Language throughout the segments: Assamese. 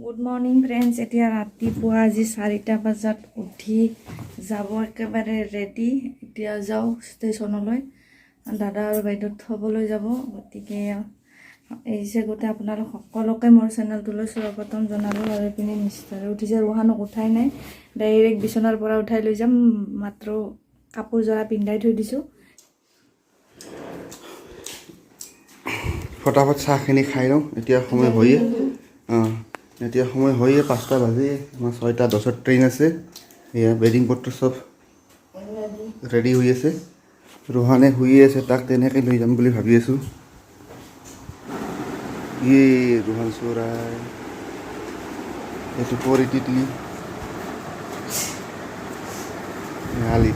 Good morning friends. এতিয়া ৰাতিপুৱা আজি 4টা বজাত উঠি যাব একেবাৰে ৰেডি। এতিয়া যাওঁ ষ্টেচনলৈ, দাদা আৰু বাইদেউ থ'বলৈ যাব। গতিকে এই যে গোটেই আপোনালোক সকলোকে মোৰ চেনেলটোলৈ স্বাগতম জনালোঁ। আৰু এইপিনে মিষ্টাৰে উঠিছে, ৰোহানক উঠাই নাই, ডাইৰেক্ট বিচনাৰ পৰা উঠাই লৈ যাম। মাত্ৰ কাপোৰ জৰা পিন্ধাই থৈ দিছোঁ। ফটাফট চাহখিনি খাই লওঁ, এতিয়া সময় হয়ে। এতিয়া সময় হয়ে 5টা বাজে। আমাৰ 6:10 ট্ৰেইন আছে। এয়া বেডিং পত্ৰ চব ৰেডি হৈ আছে। ৰোহানে শুই আছে, তাক তেনেকৈ লৈ যাম বুলি ভাবি আছোঁ। ৰোহান চৰাই এইটো পৰি তিতলি আলি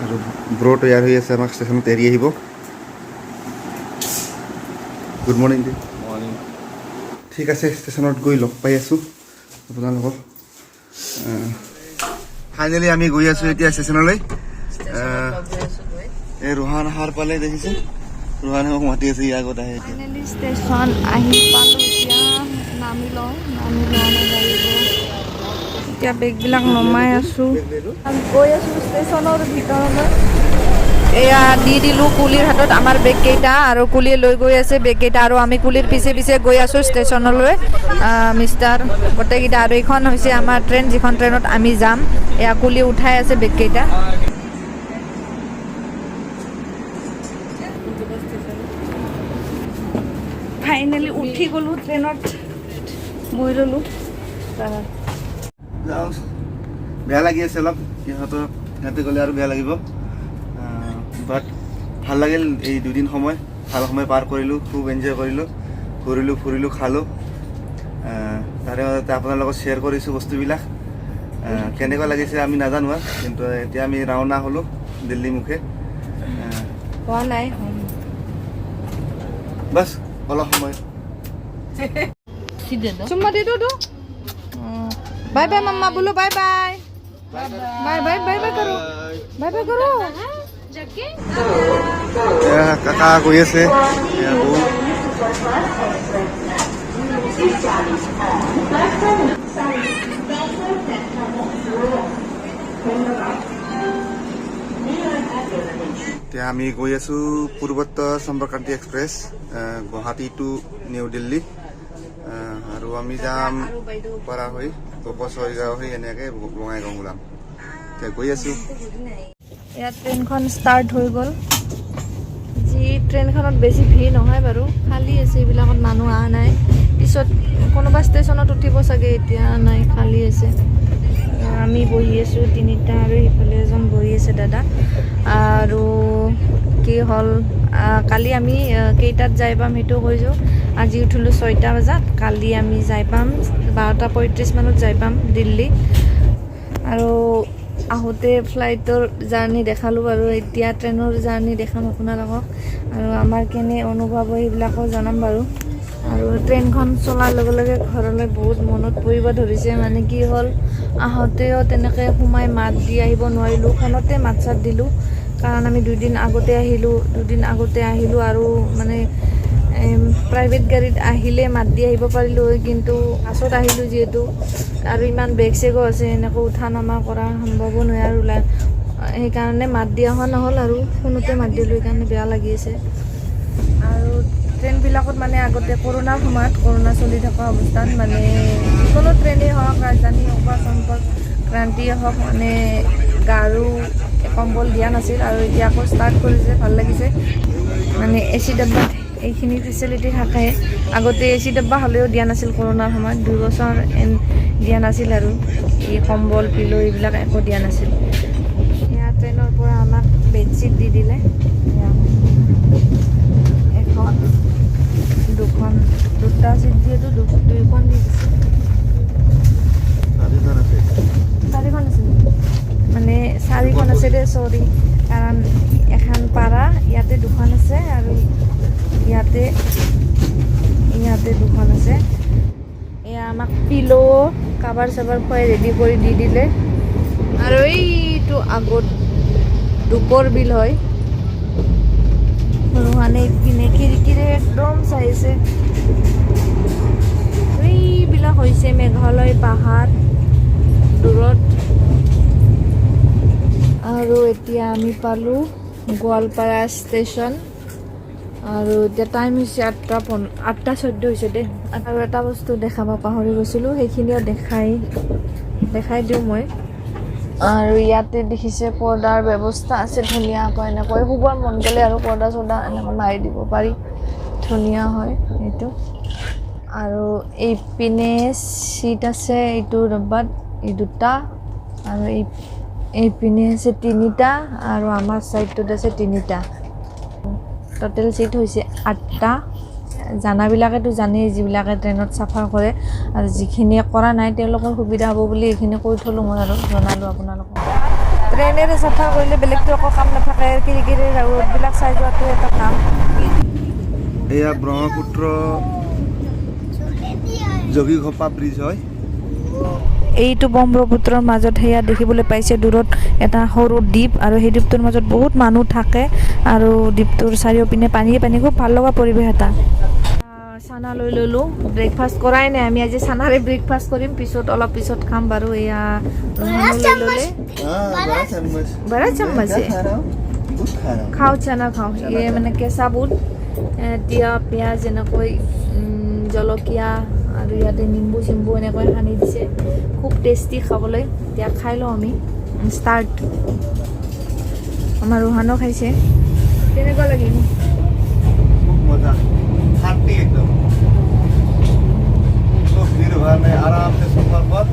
আৰু ব্ৰ তৈয়াৰ হৈ আছে, আমাক ষ্টেচনত এৰি আহিব। গুড মৰ্ণিং দে। মৰ্ণিং। ঠিক আছে, ষ্টেচনত গৈ লগ পাই আছোঁ আপোনালোকক। ফাইনেলি আমি গৈ আছোঁ এতিয়া ষ্টেচনলৈ। এই ৰোহান সাৰ পালে দেখিছে, ৰোহানে মোক মাতি আছে, ইয়াৰ আগত আহে। ফাইনেলি ষ্টেচন আহি পালোঁ। এতিয়া নামি লওঁ, এতিয়া বেগবিলাক নমাই আছোঁ, গৈ আছোঁ ষ্টেচনৰ ভিতৰলৈ। এয়া দি দিলোঁ কুলিৰ হাতত আমাৰ বেগকেইটা, আৰু কুলিয়ে লৈ গৈ আছে বেগকেইটা, আৰু আমি কুলিৰ পিছে পিছে গৈ আছোঁ ষ্টেচনলৈ। মিষ্টাৰ গোটেইকেইটা, আৰু এইখন হৈছে আমাৰ ট্ৰেইন, যিখন ট্ৰেইনত আমি যাম। এয়া কুলি উঠাই আছে বেগকেইটা। ফাইনেলি উঠি গ'লোঁ ট্ৰেইনত, বহি ল'লোঁ। বেয়া লাগি আছে অলপ, সিহঁতে গ'লে আৰু বেয়া লাগিব। বাট ভাল লাগিল, এই 2 দিন সময় ভাল সময় পাৰ কৰিলোঁ, খুব এনজয় কৰিলোঁ, ঘূৰিলোঁ ফুৰিলোঁ খালোঁ। তাৰে মাজতে আপোনাৰ লগত শ্বেয়াৰ কৰিছোঁ বস্তুবিলাক। কেনেকুৱা লাগিছে আমি নাজানো, কিন্তু এতিয়া আমি ৰাওনা হ'লোঁ দিল্লী মুখে। হোৱা নাই বাছ অলপ সময়। চুম্মা দি দো। বাই বাই मम्मा बोलो, bye bye bye bye bye bye करो, बाय बाय करो। কাকা গৈ আছে। এতিয়া আমি গৈ আছোঁ পূৰ্বোত্তৰ সম্পৰ্ক্ৰান্তি express, Guwahati two new Delhi. আৰু আমি যাম পৰা হৈ ছয়গাঁও হৈ এনেকৈ বঙাইগাঁও ওলাম। এতিয়া গৈ আছোঁ। ইয়াত ট্ৰেইনখন ষ্টাৰ্ট হৈ গ'ল। যি ট্ৰেইনখনত বেছি ভিৰ নহয় বাৰু, খালী আছে, এইবিলাকত মানুহ অহা নাই। পিছত কোনোবা ষ্টেচনত উঠিব চাগে, এতিয়া নাই, খালী আছে। আমি বহি আছোঁ 3টা, আৰু সিফালে এজন বহি আছে দাদা। আৰু কি হ'ল, কালি আমি কেইটাত যাই পাম সেইটো কৈছোঁ। আজি উঠিলোঁ 6টা বজাত, কালি আমি যাই পাম 12:35 মানত যাই পাম দিল্লী। আৰু আহোঁতে ফ্লাইটৰ জাৰ্ণি দেখালোঁ, আৰু এতিয়া ট্ৰেইনৰ জাৰ্ণি দেখাম আপোনালোকক, আৰু আমাৰ কেনে অনুভৱ হয় সেইবিলাকো জনাম বাৰু। আৰু ট্ৰেইনখন চলাৰ লগে লগে ঘৰলৈ বহুত মনত পৰিব ধৰিছে। মানে কি হ'ল, আহোঁতেও তেনেকৈ সোমাই মাত দি আহিব নোৱাৰিলোঁ, ফোনতে মাত চাত দিলোঁ, কাৰণ আমি 2 দিন আগতে আহিলোঁ। আৰু মানে প্ৰাইভেট গাড়ীত আহিলে মাত দি আহিব পাৰিলোঁ হয়, কিন্তু বাছত আহিলোঁ যিহেতু, আৰু ইমান বেগ চেগো আছে, এনেকৈ উঠা নমা কৰা সম্ভৱো নহয়, আৰু সেইকাৰণে মাত দিয়া হোৱা নহ'ল, আৰু ফোনতে মাত দিলোঁ, সেইকাৰণে বেয়া লাগি আছে। আৰু ট্ৰেইনবিলাকত মানে আগতে কৰোণাৰ সময়ত, কৰোণা চলি থকা অৱস্থাত মানে যিকোনো ট্ৰেইনেই হওক, ৰাজধানী হওক বা সম্পৰ্ক্ৰান্তিয়ে হওক, মানে গাৰু কম্বল দিয়া নাছিল। আৰু এতিয়া আকৌ ষ্টাৰ্ট কৰিছে, ভাল লাগিছে। মানে AC ডাব্বাত এইখিনি ফেচিলিটি থাকে। আগতে AC ডাব্বা হ'লেও দিয়া নাছিল কৰোণাৰ সময়ত, 2 বছৰ দিয়া নাছিল, আৰু এই কম্বল পিলো এইবিলাক একো দিয়া নাছিল। এয়া ট্ৰেইনৰ পৰা আমাক বেডশ্বীট দি দিলে, এখন 2খন, 2টা ছিট যিহেতু 2খন দি দিছে। 4খন আছে, মানে 4খন আছে দে, চৰি, কাৰণ এখন পাৰা, ইয়াতে 2খন আছে, আৰু ইয়াতে 2খন আছে। এয়া আমাক পিলো কাভাৰ চাভাৰ খুৱাই ৰেডি কৰি দি দিলে। আৰু এইটো আগত ধূপৰ বিল হয়, ৰোহানে ইপিনে খিৰিকীৰে একদম চাইছে। পাহাৰ দূৰত। আৰু এতিয়া আমি পালোঁ গোৱালপাৰা ষ্টেচন। আৰু এতিয়া টাইম হৈছে 8:14 হৈছে দেই। আৰু এটা বস্তু দেখাব পাহৰি গৈছিলোঁ, সেইখিনিও দেখাই দিওঁ মই। আৰু ইয়াতে দেখিছে পৰ্দাৰ ব্যৱস্থা আছে ধুনীয়াকৈ, এনেকৈ শুবৰ মন গ'লে আৰু পৰ্দা চৰ্দা এনেকৈ মাৰি দিব পাৰি, ধুনীয়া হয় এইটো। আৰু এইপিনে চিট আছে, এইটো ডব্বাত এই 2টা, আৰু এইপিনে আছে 3টা, আৰু আমাৰ ছাইডটোত আছে 3টা। টোটেল চিট হৈছে 8টা। জানাবিলাকেতো জানেই, যিবিলাকে ট্ৰেইনত চাফাৰ কৰে, আৰু যিখিনিয়ে কৰা নাই তেওঁলোকৰ সুবিধা হ'ব বুলি এইখিনি কৈ থ'লোঁ মই আৰু জনালোঁ আপোনালোকক। ট্ৰেইনেৰে চাফাৰ কৰিলে বেলেগটো একো কাম নাথাকে, খিৰিকীৰে ৰ'দবিলাক চাই যোৱাটো এটা কাম। এয়া ব্ৰহ্মপুত্ৰ যোগীঘোপা ব্ৰিজ হয়। এইটো ব্ৰহ্মপুত্ৰৰ মাজত সেয়া দেখিবলৈ পাইছে দূৰত এটা সৰু দ্বীপ, আৰু সেই দ্বীপটোৰ মাজত বহুত মানুহ থাকে, আৰু দ্বীপটোৰ চাৰিওপিনে পানীয়ে পানী, খুব ভাল লগা পৰিৱেশ এটা। চানা লৈ ল'লোঁ, ব্ৰেকফাষ্ট কৰাই নাই আমি, আজি চানাৰে ব্ৰেকফাষ্ট কৰিম, অলপ পিছত খাম বাৰু। এয়া লৈ ল'লে বৰা চামচ খাওঁ, চানা খাওঁ। এই মানে কেঁচা বুট, তিয়ঁহ, পিঁয়াজ, এনেকৈ জলকীয়া, আৰু ইয়াতে নিম্বু চিম্বু এনেকৈ সানি দিছে, খুব টেষ্টি খাবলৈ। এতিয়া খাই লওঁ আমি, ষ্টাৰ্ট। আমাৰ ৰোহানো খাইছে, কেনেকুৱা লাগিল? খুব মজা, শান্তি একদম। আৰামছে চফাৰ পৰ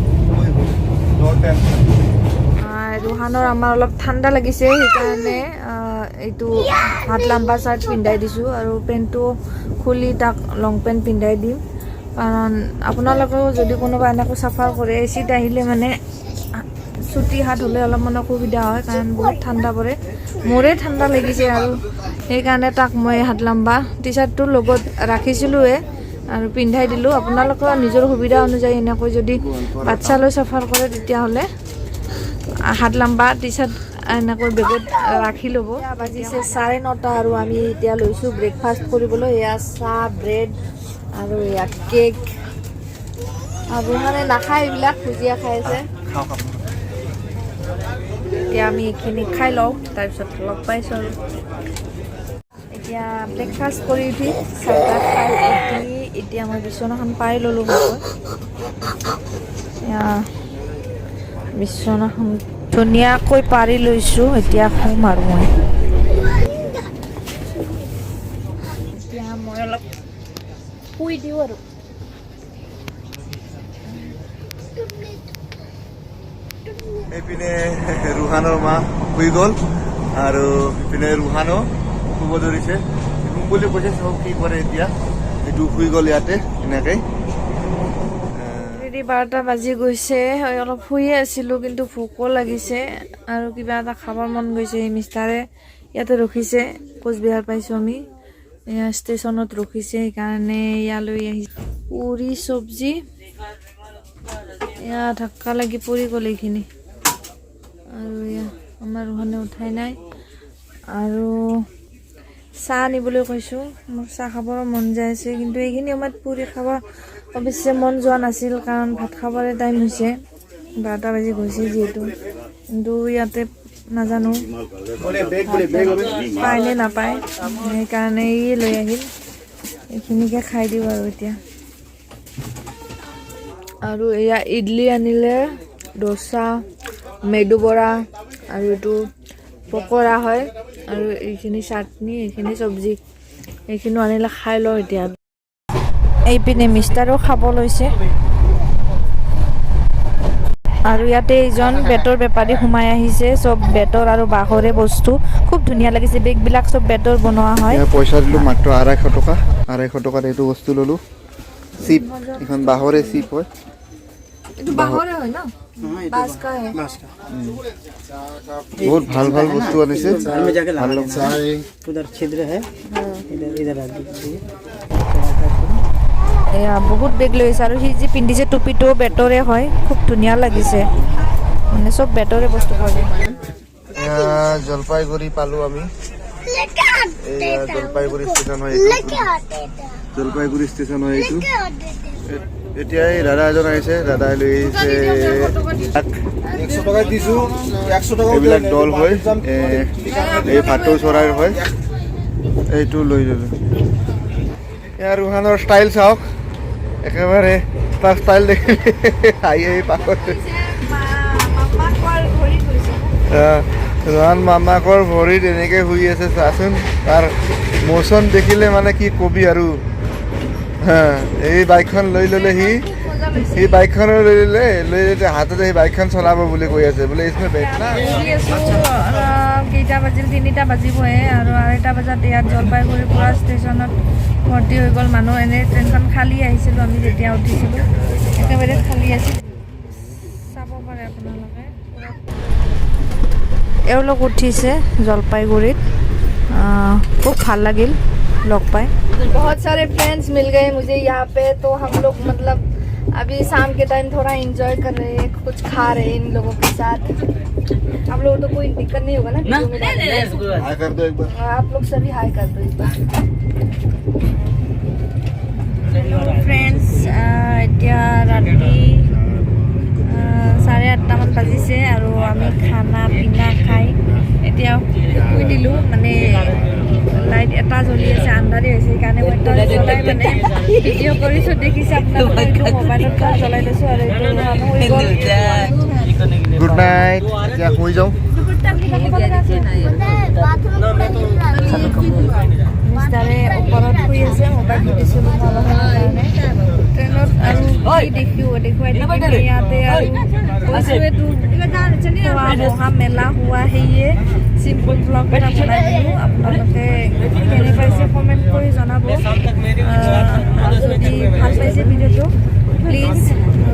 ৰোহানৰ আমাৰ অলপ ঠাণ্ডা লাগিছে, সেইকাৰণে এইটো হাত লাম্বা চাৰ্ট পিন্ধাই দিছোঁ, আৰু পেণ্টটো খুলি তাক লং পেণ্ট পিন্ধাই দিম। কাৰণ আপোনালোকেও যদি কোনোবা এনেকৈ চাফাৰ কৰে, এচিত আহিলে মানে চুটি হাত হ'লে অলপমান অসুবিধা হয়, কাৰণ বহুত ঠাণ্ডা পৰে। মোৰে ঠাণ্ডা লাগিছে, আৰু সেইকাৰণে তাক মই হাত লাম্বা টি চাৰ্টটোৰ লগত ৰাখিছিলোঁৱে আৰু পিন্ধাই দিলোঁ। আপোনালোকেও নিজৰ সুবিধা অনুযায়ী এনেকৈ যদি বাচ্ছা লৈ চাফাৰ কৰে, তেতিয়াহ'লে হাত লাম্বা টি চাৰ্ট এনেকৈ বেগত ৰাখি ল'ব। বাজিছে 9:30, আৰু আমি এতিয়া লৈছোঁ ব্ৰেকফাষ্ট কৰিবলৈ। এয়া চাহ, ব্ৰেড, আৰু এয়া কেক। আৰু ৰোহানে নাখায় এইবিলাক, ভুজিয়া খাই আছে। এতিয়া আমি এইখিনি খাই লওঁ, তাৰপিছত লগ পাইছোঁ। আৰু এতিয়া ব্ৰেকফাষ্ট কৰি উঠি চাহ খাই উঠি এতিয়া মই বিচনাখন পাই ল'লোঁ ভালকৈ। বিচনাখন ধুনীয়াকৈ পাৰি লৈছোঁ, এতিয়া শুম আৰু মই অলপ শুই দিওঁ আৰু। এইপিনে ৰোহানৰ মা শুই গ'ল, আৰু ইপিনে ৰোহানো শুব ধৰিছে, শুম বুলি কৈছে, চাওক কি কৰে এতিয়া। এইটো শুই গ'ল ইয়াতে এনেকৈ। 12টা বাজি গৈছে, অলপ শুয়ে আছিলোঁ, কিন্তু ভোকো লাগিছে আৰু কিবা এটা খাবৰ মন গৈছে। এই মিষ্টাৰে ইয়াতে ৰখিছে, কোচবিহাৰ পাইছোঁ আমি, এয়া ষ্টেচনত ৰখিছে, সেইকাৰণে ইয়ালৈ আহিছে। পুৰি চব্জি, এয়া ধাক্কা লাগি পৰি গ'ল এইখিনি। আৰু এয়া আমাৰ ৰোহানে উঠাই নাই। আৰু চাহ আনিবলৈ কৈছোঁ, মোৰ চাহ খাবৰ মন যায় আছে, কিন্তু এইখিনি সময়ত পুৰি খাব অৱশ্যে মন যোৱা নাছিল, কাৰণ ভাত খাবৰে টাইম হৈছে, 12টা বাজি গৈছে যিহেতু। কিন্তু ইয়াতে নাজানো পায় নে নাপায়, সেইকাৰণে ই লৈ আহিল, এইখিনিকে খাই দিওঁ আৰু এতিয়া। আৰু এয়া ইডলি আনিলে, ডোচা, মেদু বৰা, আৰু এইটো পকৰা হয়, আৰু এইখিনি চাটনি, এইখিনি চব্জি, এইখিনিও আনিলে খাই লওঁ এতিয়া। এইপিনে মিষ্টাৰো খাব লৈছে, আৰু ইয়াতে এইজন বেতৰ বেপাৰী সোমাই আহিছে, চব বেতৰ আৰু বাঁহৰে বস্তু, খুব ধুনীয়া লাগিছে। বেগবিলাক চব বেতৰ বনোৱা হয়। পইচা দিলোঁ মাত্ৰ 250 টকা, 250 টকাত এইটো বস্তু ল'লোঁ। চিপ, এখন বাঁহৰে চিপ হয়, এইটো বাঁহৰে হয় ন? বহুত ভাল ভাল বস্তু আনিছে। এয়া বহুত বেগ লৈ আহিছে, আৰু সি যি পিন্ধিছে টুপিটো বেতৰে হয়, খুব ধুনীয়া লাগিছে, মানে চব বেতৰে বস্তু পোৱা যায়। জলপাইগুৰি পালোঁ আমি, জলপাইগুৰি ষ্টেচন হয় এইটো, জলপাইগুৰি ষ্টেচন হয় এইটো। এতিয়া এই দাদা এজন আহিছে, দাদাই লৈ আহিছে এইবিলাক দল হয়, এই ভাটৌ চৰাইৰ হয়, এইটো লৈ ল'লোঁ। ইয়াৰ ৰুহানৰ ষ্টাইল চাওক, একেবাৰে তাৰ ষ্টাইল দেখিলে আহি পাকত। ৰুহান মামাকৰ ভৰিত এনেকৈ শুই আছে, চাচোন তাৰ মোচন দেখিলে মানে কি কবি আৰু। এই বাইকখন লৈ ল'লে সি বাইকখনো লৈ ল'লে, লৈ হাততে সেই বাইকখন চলাব বুলি কৈ আছে বোলে। কেইটা বাজিল, 3টা বাজিবহে আৰু 2টা বজাত ইয়াত জলপাইগুৰিৰ পৰা ষ্টেচনত ভৰ্তি হৈ গ'ল মানুহ। এনেই ট্ৰেইনখন খালী আহিছিলোঁ আমি যেতিয়া উঠিছিলোঁ, একেবাৰে খালী আছিল। চাব পাৰে আপোনালোকে, এওঁলোক উঠিছে জলপাইগুৰিত। খুব ভাল লাগিল लग पाए। बहुत सारे फ्रेंड्स मिल गए मुझे यहाँ पे, तो हम लोग मतलब अभी शाम के टाइम थोड़ा एंजॉय कर रहे हैं, कुछ खा रहे हैं इन लोगों के साथ। आप लोगों को कोई दिक्कत नहीं होगा ना? हाय कर दो एक बार। आप लोग सभी हाय कर दो एक बार। फ्रेंड्स এতিয়া ৰাতি 8:30 মান বাজিছে আৰু আমি খানা পিনা খাই এতিয়া শুই দিলোঁ। মানে লাইট এটা জ্বলি আছে, আন্ধাৰি হৈছে, সেইকাৰণে মই টৰ্চ জ্বলাই মানে ভিডিঅ' কৰিছোঁ। দেখিছে আপোনালোকে, এইটো মোবাইলত টৰ্চ জ্বলাই লৈছোঁ আৰু এইটো শুই গ'ল। গুড নাইট, এতিয়া শুই যাওঁ। মিষ্টাৰে ওপৰত শুই আছে, মোবাইলটো দিছিলোঁ নলগাৰ কাৰণে। ট্ৰেইনত আৰু কি দেখুৱাই দিম ইয়াতে আৰু কৈছোঁৱেতো, খোৱা বহা মেলা হোৱা সেয়ে চিম্পুল ব্লগ এটা বনাই দিলোঁ। আপোনালোকে কেনে পাইছে কমেণ্ট কৰি জনাব। আৰু যদি ভাল পাইছে ভিডিঅ'টো প্লিজ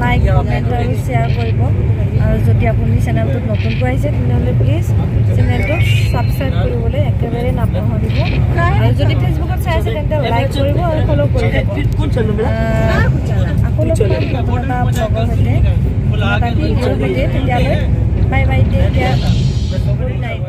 লাইক, কমেণ্ট আৰু শ্বেয়াৰ কৰিব। আৰু যদি আপুনি চেনেলটোত নতুনকৈ আহিছে তেনেহ'লে প্লিজ চেনেলটো ছাবস্ক্ৰাইব কৰিবলৈ একেবাৰে নাপাহৰিব। আৰু যদি ফেচবুকত চাই আছে তেন্তে লাইক কৰিব আৰু ফ'ল' কৰিব। আকৌ লগ পাম নতুন এটা ব্লগৰ সৈতে, এটা ভিডিঅ'ৰ সৈতে। তেতিয়ালৈ bye bye, take care, good night.